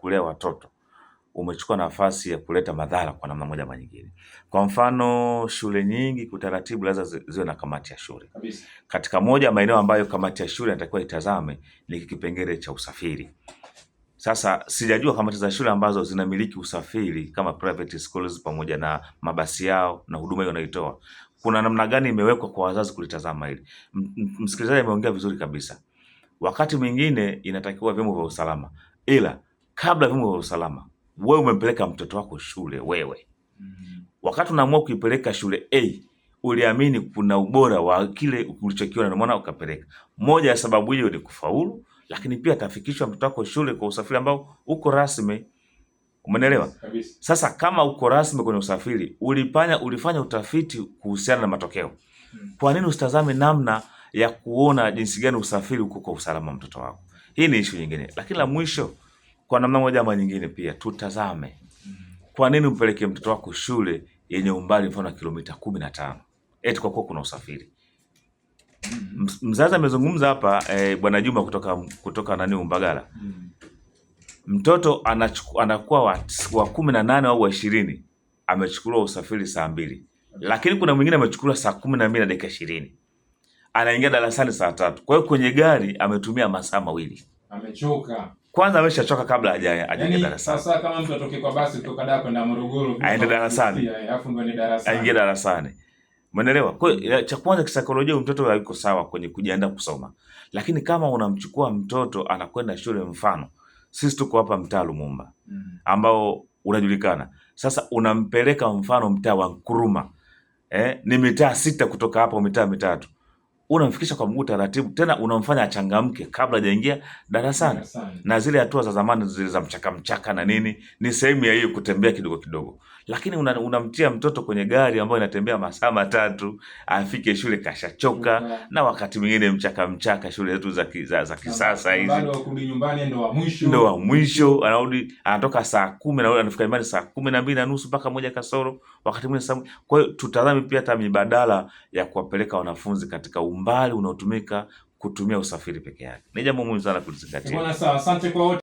kulea watoto umechukua nafasi ya kuleta madhara kwa namna moja ama nyingine. Kwa mfano, shule nyingi kutaratibu lazima ziwe na kamati ya shule. Kabisa. Katika moja maeneo ambayo kamati ya shule inatakiwa itazame ni kipengele cha usafiri. Sasa sijajua kamati za shule ambazo zinamiliki usafiri kama private schools pamoja na mabasi yao na huduma hiyo wanaitoa, kuna namna gani imewekwa kwa wazazi kulitazama hili. Msikilizaji ameongea vizuri kabisa. Wakati mwingine inatakiwa vyombo vya usalama, ila kabla vyombo vya usalama, wewe umempeleka mtoto wako shule wewe. Wakati unaamua kuipeleka shule A, uliamini kuna ubora wa kile ulichokiona, ndio maana ukapeleka. Moja ya sababu hiyo ni kufaulu, lakini pia atafikishwa mtoto wako shule kwa usafiri ambao uko rasmi. Umeelewa? Sasa kama uko rasmi kwenye usafiri, ulifanya utafiti kuhusiana na matokeo. Kwa nini usitazame namna ya kuona jinsi gani usafiri uko kwa usalama mtoto wako? Hii ni issue nyingine. Lakini la mwisho, kwa namna moja ama nyingine pia tutazame kwa nini umpeleke mtoto wako shule yenye umbali mfano kilomita 15 eti kwa kuwa kuna usafiri. Mzazi amezungumza hapa Bwana Juma kutoka Mbagala. Mtoto anakuwa wa 18 au wa 20 amechukuliwa usafiri saa 2. Lakini kuna mwingine amechukuliwa saa 12 na dakika 20. Anaingia darasani saa 3. Kwa hiyo kwenye gari ametumia masaa 2. Amechoka. Kwanza ameshachoka kabla hajaingia darasani. Sasa kama mtu atoke kwa basi kutoka Dar kwenda Morogoro, aende darasani. Alafu ndo ni darasani. Aingie darasani. Umeelewa? Kwa hiyo cha kwanza kisaikolojia mtoto hayuko sawa kwenye kujiandaa kusoma. Lakini kama unamchukua mtoto anakwenda shule, mfano sisi tuko hapa mtaa Lumumba ambao unajulikana. Sasa unampeleka mfano mtaa wa Nkuruma. Ni mitaa 6 kutoka hapo, mitaa 3. Unamfikisha kwa mguu taratibu, tena unamfanya achangamke kabla hajaingia darasani. Na zile hatua za zamani zile za mchaka na nini ni sehemu ya hiyo kutembea kidogo kidogo. Lakini unamtia mtoto kwenye gari ambayo inatembea masaa 3, afike shule kashachoka, na wakati mwingine mchaka shule zetu za kisasa hizi. Bado kurudi nyumbani ndo wa mwisho, anarudi anatoka saa 10 na anafika nyumbani saa 12:30 mpaka 1 kasoro, wakati mwingine saa. Kwa hiyo tutazame pia hata mibadala ya kuwapeleka wanafunzi katika umbali unaotumika kutumia usafiri peke yake. Ni jambo muhimu sana kulizingatia. Bwana, sawa, asante kwa wote.